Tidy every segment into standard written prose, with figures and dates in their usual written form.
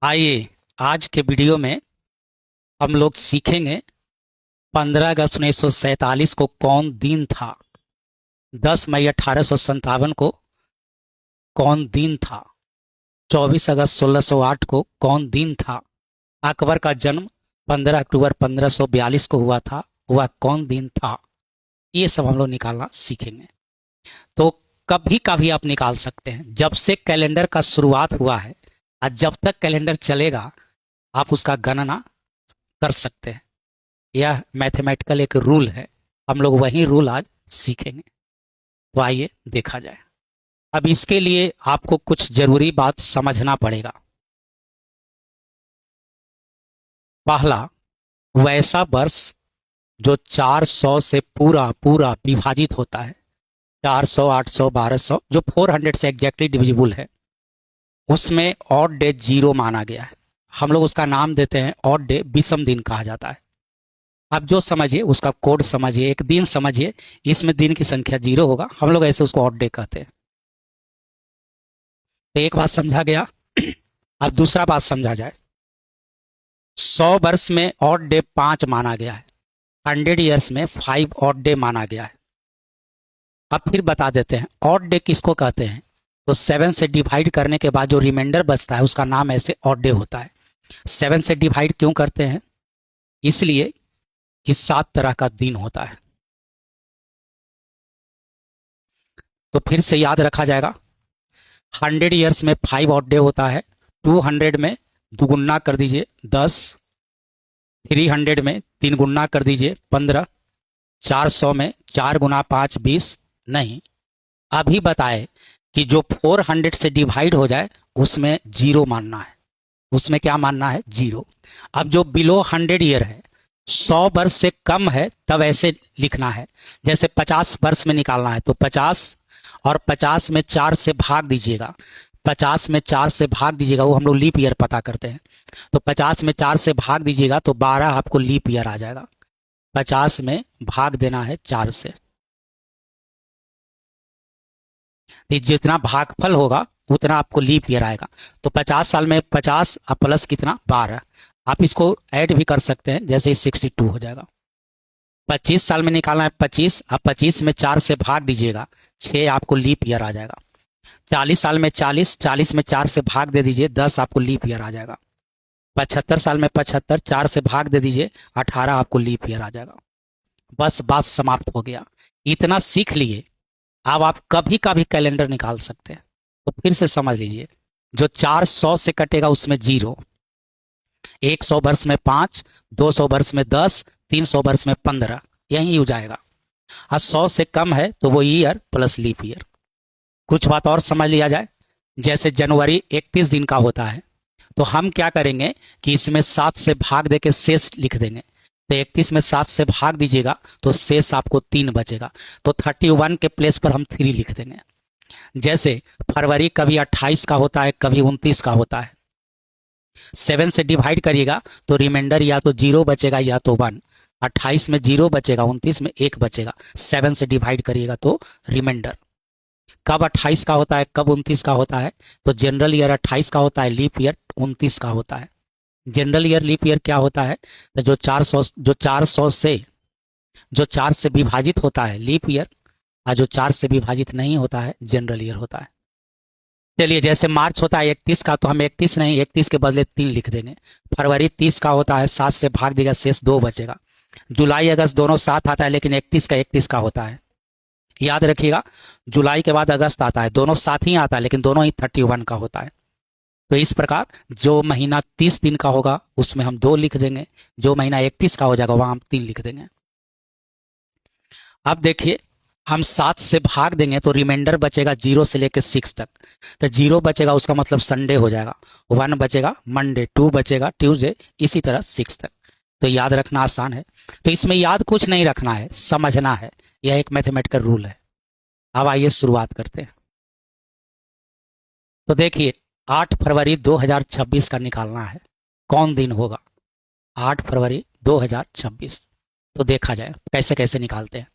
आइए आज के वीडियो में हम लोग सीखेंगे 15 अगस्त 1947 को कौन दिन था। 10 मई 1857 को कौन दिन था। 24 अगस्त 1608 को कौन दिन था। अकबर का जन्म 15 अक्टूबर 1542 को हुआ था, वह कौन दिन था। ये सब हम लोग निकालना सीखेंगे। तो कभी कभी आप निकाल सकते हैं, जब से कैलेंडर का शुरुआत हुआ है और जब तक कैलेंडर चलेगा आप उसका गणना कर सकते हैं। यह मैथमेटिकल एक रूल है, हम लोग वही रूल आज सीखेंगे। तो आइए देखा जाए। अब इसके लिए आपको कुछ जरूरी बात समझना पड़ेगा। पहला, वैसा वर्ष जो 400 से पूरा पूरा विभाजित होता है। 400, 800, 1200 जो 400 से एग्जैक्टली डिविजिबल है, उसमें ऑड डे 0 माना गया है। हम लोग उसका नाम देते हैं ऑड डे, विषम दिन कहा जाता है। आप जो समझिए उसका कोड समझिए, एक दिन समझिए, इसमें दिन की संख्या 0 होगा, हम लोग ऐसे उसको ऑड डे कहते हैं। तो एक बात समझा गया। अब दूसरा बात समझा जाए। 100 वर्ष में ऑड डे 5 माना गया है। 100 ईयर्स में 5 ऑड डे माना गया है। अब फिर बता देते हैं ऑड डे किसको कहते हैं। तो 7 से डिवाइड करने के बाद जो रिमाइंडर बचता है उसका नाम ऐसे ऑड डे होता है। 7 से डिवाइड क्यों करते हैं? इसलिए कि 7 तरह का दिन होता है। तो फिर से याद रखा जाएगा। 100 ईयर्स में 5 ऑड डे होता है। 200 में दुगुना कर दीजिए 10, 300 में 3 गुना कर दीजिए 15, 400 में 4 गुना 5 20। नहीं, अभी बताए कि जो 400 से डिवाइड हो जाए उसमें 0 मानना है। उसमें क्या मानना है? 0। अब जो बिलो 100 ईयर है, 100 वर्ष से कम है, तब ऐसे लिखना है। जैसे 50 वर्ष में निकालना है तो 50 और 50 में 4 से भाग दीजिएगा। 50 में 4 से भाग दीजिएगा, वो हम लोग लीप ईयर पता करते हैं। तो 50 में 4 से भाग दीजिएगा तो 12 आपको लीप ईयर आ जाएगा। 50 में भाग देना है 4 से। तो जितना भागफल होगा उतना आपको लीप ईयर आएगा। तो 50 साल में 50 और प्लस कितना? 12। आप इसको ऐड भी कर सकते हैं, जैसे 62 हो जाएगा। 25 साल में निकालना है 25, आप 25 में 4 से भाग दीजिएगा, 6 आपको लीप ईयर आ जाएगा। 40 साल में 40, 40 में 4 से भाग दे दीजिए, 10 आपको लीप ईयर आ जाएगा। 75 साल में 75, 4 से भाग दे दीजिए, 18 आपको लीप ईयर आ जाएगा। बस बात समाप्त हो गया। इतना सीख लिए, अब आप कभी कभी कैलेंडर निकाल सकते हैं। तो फिर से समझ लीजिए, जो 400 से कटेगा उसमें 0, 100 वर्ष में 5, 200 वर्ष में 10, 300 वर्ष में 15, यही हो जाएगा। और 100 से कम है तो वो ईयर प्लस लीप ईयर। कुछ बात और समझ लिया जाए। जैसे जनवरी 31 दिन का होता है, तो हम क्या करेंगे कि इसमें 7 से भाग देके शेष लिख देंगे। तो 31 में 7 से भाग दीजिएगा तो शेष आपको 3 बचेगा। तो 31 के प्लेस पर हम 3 लिख देंगे। जैसे फरवरी कभी 28 का होता है, कभी 29 का होता है। 7 से डिवाइड करिएगा तो रिमाइंडर या तो 0 बचेगा या तो 1। 28 में 0 बचेगा, 29 में 1 बचेगा। 7 से डिवाइड करिएगा तो रिमाइंडर। कब 28 का होता है, कब 29 का होता है? तो जनरल ईयर 28 का होता है, लीप ईयर 29 का होता है। जनरल ईयर लीप ईयर क्या होता है? तो जो 400 से जो 4 से विभाजित होता है लीप ईयर, और जो 4 से विभाजित नहीं होता है जनरल ईयर होता है। चलिए, जैसे मार्च होता है 31 का, तो हम 31 नहीं, 31 के बदले 3 लिख देंगे। फरवरी 30 का होता है, 7 से भाग देगा, शेष 2 बचेगा। जुलाई अगस्त दोनों साथ आता है, लेकिन 31 का होता है। याद रखिएगा, जुलाई के बाद अगस्त आता है, दोनों साथ ही आता है, लेकिन दोनों ही 31 का होता है। तो इस प्रकार जो महीना 30 दिन का होगा उसमें हम 2 लिख देंगे, जो महीना 31 का हो जाएगा वहां हम 3 लिख देंगे। अब देखिए, हम 7 से भाग देंगे तो रिमाइंडर बचेगा 0 से लेकर 6 तक। तो 0 बचेगा उसका मतलब संडे हो जाएगा, 1 बचेगा मंडे, 2 बचेगा ट्यूसडे, इसी तरह 6 तक। तो याद रखना आसान है। तो इसमें याद कुछ नहीं रखना है, समझना है। यह एक मैथमेटिकल रूल है। अब आइए शुरुआत करते हैं। तो देखिए, 8 फरवरी 2026 का निकालना है, कौन दिन होगा? 8 फरवरी 2026। तो देखा जाए कैसे कैसे निकालते हैं।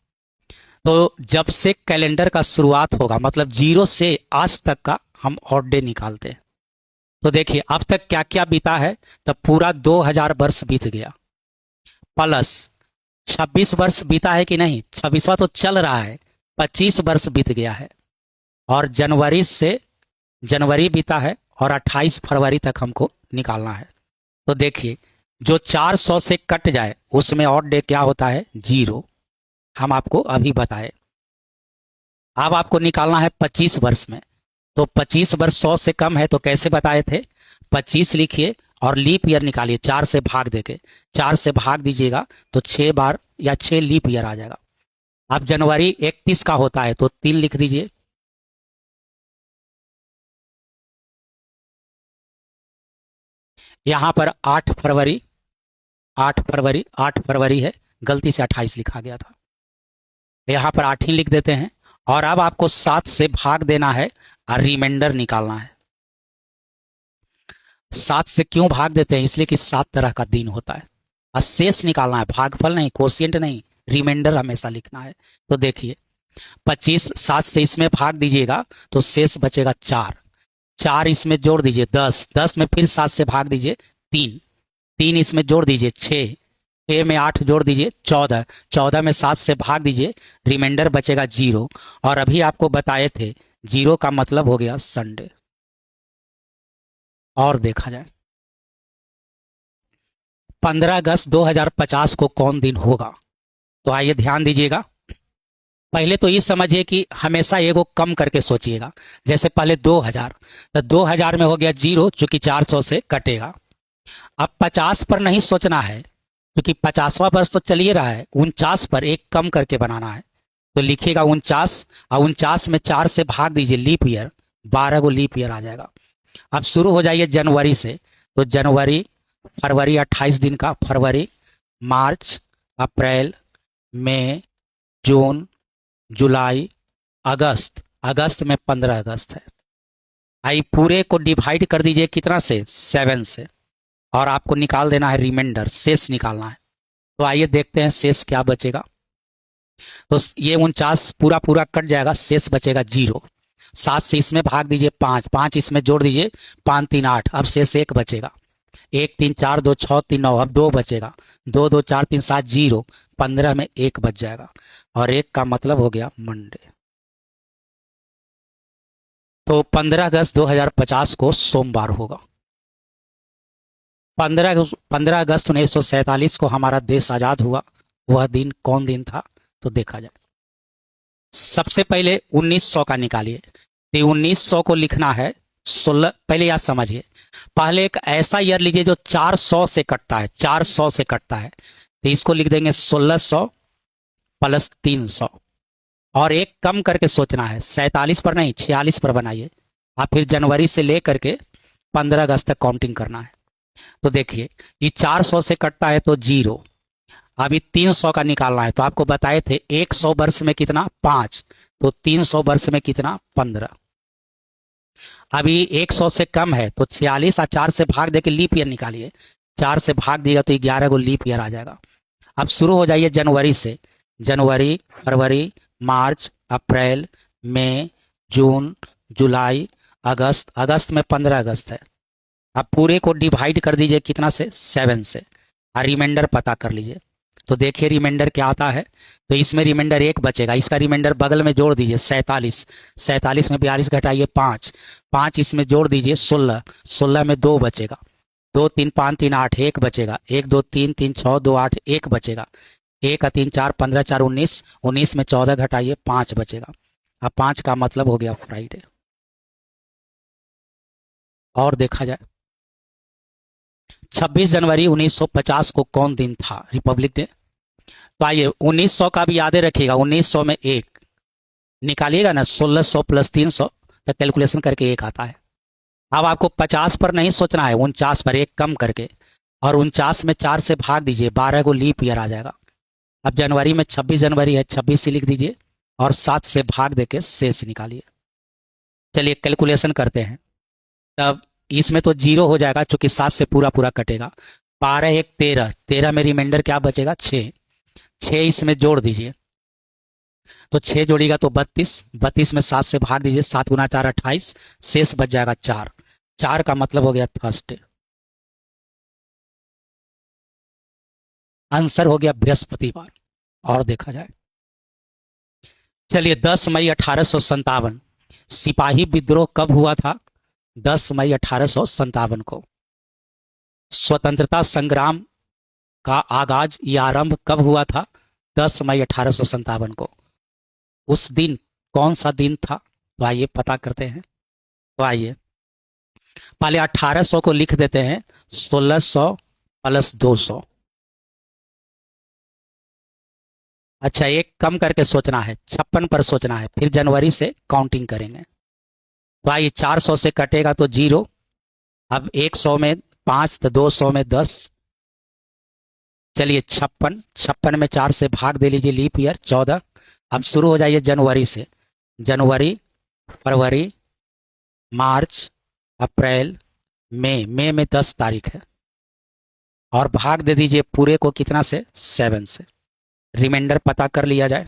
तो जब से कैलेंडर का शुरुआत होगा, मतलब 0 से आज तक का हम ऑड डे निकालते हैं। तो देखिए अब तक क्या क्या बीता है, तब पूरा 2000 वर्ष बीत गया, प्लस 26 वर्ष बीता है कि नहीं, 26वां तो चल रहा है, 25 वर्ष बीत गया है, और जनवरी बीता है, और 28 फरवरी तक हमको निकालना है। तो देखिए जो 400 से कट जाए उसमें ऑड डे क्या होता है, 0, हम आपको अभी बताए। अब आपको निकालना है 25 वर्ष में, तो 25 वर्ष 100 से कम है, तो कैसे बताए थे, 25 लिखिए और लीप ईयर निकालिए, 4 से भाग देके, 4 से भाग दीजिएगा तो 6 बार या 6 लीप ईयर आ जाएगा। अब जनवरी 31 का होता है तो 3 लिख दीजिए, यहां पर 8 फरवरी है, गलती से 28 लिखा गया था, यहां पर 8 ही लिख देते हैं। और अब आपको 7 से भाग देना है और रिमाइंडर निकालना है। 7 से क्यों भाग देते हैं, इसलिए कि 7 तरह का दिन होता है, और शेष निकालना है, भागफल नहीं, कोशिएंट नहीं, रिमाइंडर हमेशा लिखना है। तो देखिए 25, 7 से इसमें भाग दीजिएगा तो शेष बचेगा 4, 4 इसमें जोड़ दीजिए 10, 10 में फिर 7 से भाग दीजिए 3, 3 इसमें जोड़ दीजिए 6, 6 में 8 जोड़ दीजिए 14, 14 में 7 से भाग दीजिए, रिमाइंडर बचेगा 0। और अभी आपको बताए थे 0 का मतलब हो गया संडे। और देखा जाए 15 अगस्त 2050 को कौन दिन होगा, तो आइए ध्यान दीजिएगा। पहले तो ये समझिए कि हमेशा एगो कम करके सोचिएगा, जैसे पहले 2000, तो 2000 में हो गया 0 चूंकि 400 से कटेगा। अब 50 पर नहीं सोचना है क्योंकि 50वां वर्ष तो चल ही रहा है, 49 पर एक कम करके बनाना है, तो लिखिएगा 49, और 49 में 4 से भाग दीजिए लीप ईयर, 12 को लीप ईयर आ जाएगा। अब शुरू हो जाइए जनवरी से, तो जनवरी, फरवरी 28 दिन का, फरवरी, मार्च, अप्रैल, मई, जून, जुलाई, अगस्त, अगस्त में 15 अगस्त है। आई पूरे को डिवाइड कर दीजिए कितना से, 7 से, और आपको निकाल देना है रिमाइंडर, शेष निकालना है। तो आइए देखते हैं शेष क्या बचेगा। तो ये 49 पूरा पूरा कट जाएगा, शेष बचेगा 0, 7 से इसमें भाग दीजिए 5, 5 इसमें जोड़ दीजिए, 5 3 8, अब शेष 1 बचेगा, 1 3 4 2 6 3 9, अब 2 बचेगा, 2 2 4 3 7 0, 15 में 1 बच जाएगा, और 1 का मतलब हो गया मंडे। तो 15 अगस्त 2050 को सोमवार होगा। 15 अगस्त 1947 को हमारा देश आजाद हुआ, वह दिन कौन दिन था, तो देखा जाए। सबसे पहले 1900 का निकालिए, तो 1900 को लिखना है 16, पहले याद समझिए, पहले एक ऐसा ईयर लीजिए जो 400 से कटता है, 400 से कटता है, तो इसको लिख देंगे 1600 प्लस 300, और एक कम करके सोचना है, 47 पर नहीं 46 पर बनाइए, आप फिर जनवरी से लेकर के 15 अगस्त तक काउंटिंग करना है। तो देखिए ये 400 से कटता है तो 0, अभी 300 का निकालना है, तो आपको बताए थे 100 वर्ष में कितना, 5, तो 300 वर्ष में कितना, 15। अभी 100 से कम है तो 46, और 4 से भाग देके लीप ईयर निकालिए, 4 से भाग दिएगा तो 11 को लीप ईयर आ जाएगा। अब शुरू हो जाइए जनवरी से, जनवरी, फरवरी, मार्च, अप्रैल, मई, जून, जुलाई, अगस्त, अगस्त में 15 अगस्त है। अब पूरे को डिवाइड कर दीजिए कितना से, 7 से, और रिमाइंडर पता कर लीजिए। तो देखिए रिमाइंडर क्या आता है, तो इसमें रिमाइंडर 1 बचेगा, इसका रिमाइंडर बगल में जोड़ दीजिए 47, 47 में 42 घटाइए 5, 5 इसमें जोड़ दीजिए 16, 16 में 2 बचेगा, 2 3 5 3 8, 1 बचेगा, 1 2 3 3 6 2 8, 1 बचेगा, 1 का 3 4 15 4 19, 19 में 14 घटाइए 5 बचेगा। अब 5 का मतलब हो गया फ्राइडे। और देखा जाए 26 जनवरी 1950 को कौन दिन था, रिपब्लिक डे। तो आइए 1900 का भी याद रखिएगा, 1900 में 1 निकालिएगा ना, 1600 प्लस 300, तो कैलकुलेशन करके 1 आता है। अब आपको 50 पर नहीं सोचना है, 49 पर 1 कम करके, और 49 में 4 से भाग दीजिए, 12 को लीप ईयर आ जाएगा। अब जनवरी में 26 जनवरी है, 26 से लिख दीजिए, और 7 से भाग देके शेष निकालिए। चलिए कैलकुलेशन करते हैं, तब इसमें तो 0 हो जाएगा चूंकि 7 से पूरा पूरा कटेगा, 12 1 13, 13 में रिमाइंडर क्या बचेगा, 6, 6 इसमें जोड़ दीजिए, तो 6 जोड़िएगा तो 32, 32 में 7 से भाग दीजिए, 7 गुना 4 28, शेष बच जाएगा 4, 4 का मतलब हो गया थर्सडे। आंसर हो गया बृहस्पतिवार। और देखा जाए, चलिए 10 मई 1857 सिपाही विद्रोह कब हुआ था? 10 मई 1857 को। स्वतंत्रता संग्राम का आगाज या आरंभ कब हुआ था? 10 मई 1857 को। उस दिन कौन सा दिन था? तो आइए पता करते हैं। तो आइए पहले 1800 को लिख देते हैं, 1600 प्लस 200। अच्छा, एक कम करके सोचना है, 56 पर सोचना है, फिर जनवरी से काउंटिंग करेंगे। तो आइए 400 से कटेगा तो 0। अब 100 में 5 तो 200 में 10। चलिए 56 में 4 से भाग दे लीजिए, लीप ईयर 14। अब शुरू हो जाइए जनवरी से। जनवरी, फरवरी, मार्च, अप्रैल, मई में 10 तारीख है। और भाग दे दीजिए पूरे को कितना से? 7 से। रिमाइंडर पता कर लिया जाए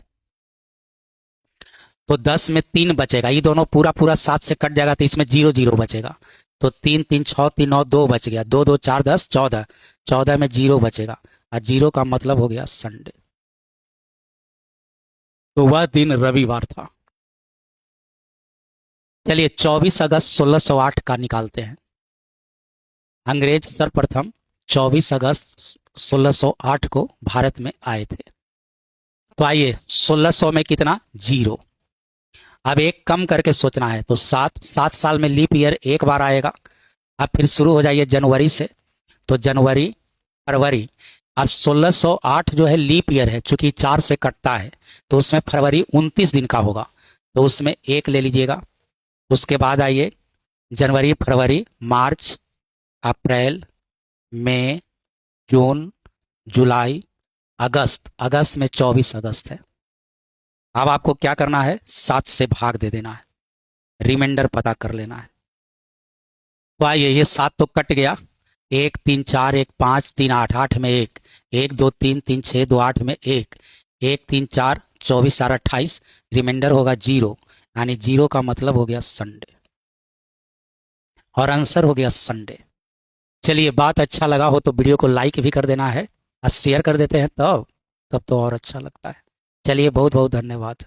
तो 10 में 3 बचेगा, ये दोनों पूरा पूरा 7 से कट जाएगा तो इसमें 0 0 बचेगा। तो 3 3 6 3 9 2 बच गया, 2 2 4 10 14। 14 में 0 बचेगा और 0 का मतलब हो गया संडे। तो वह दिन रविवार था। चलिए 24 अगस्त 1608 का निकालते हैं। अंग्रेज सर्वप्रथम 24 अगस्त 1608 को भारत में आए थे। तो आइए 1600 में कितना? 0। अब एक कम करके सोचना है तो 7 साल में लीप ईयर एक बार आएगा। अब फिर शुरू हो जाइए जनवरी से। तो जनवरी, फरवरी। अब 1608 जो है लीप ईयर है, चूंकि 4 से कटता है तो उसमें फरवरी 29 दिन का होगा, तो उसमें 1 ले लीजिएगा। उसके बाद आइए जनवरी, फरवरी, मार्च, अप्रैल, मई, जून, जुलाई, अगस्त। अगस्त में 24 अगस्त है। अब आपको क्या करना है? 7 से भाग दे देना है, रिमाइंडर पता कर लेना है। तो आइए, ये 7 तो कट गया। 1 3 4 1 5 3 8 8 में 1 1 2 3 3 6 2 8 में 1 1 3 4 24 4 28। रिमाइंडर होगा 0, यानी 0 का मतलब हो गया संडे। और आंसर हो गया संडे। चलिए, बात अच्छा लगा हो तो वीडियो को लाइक भी कर देना है और शेयर कर देते हैं, तब तो और अच्छा लगता है। चलिए, बहुत बहुत धन्यवाद।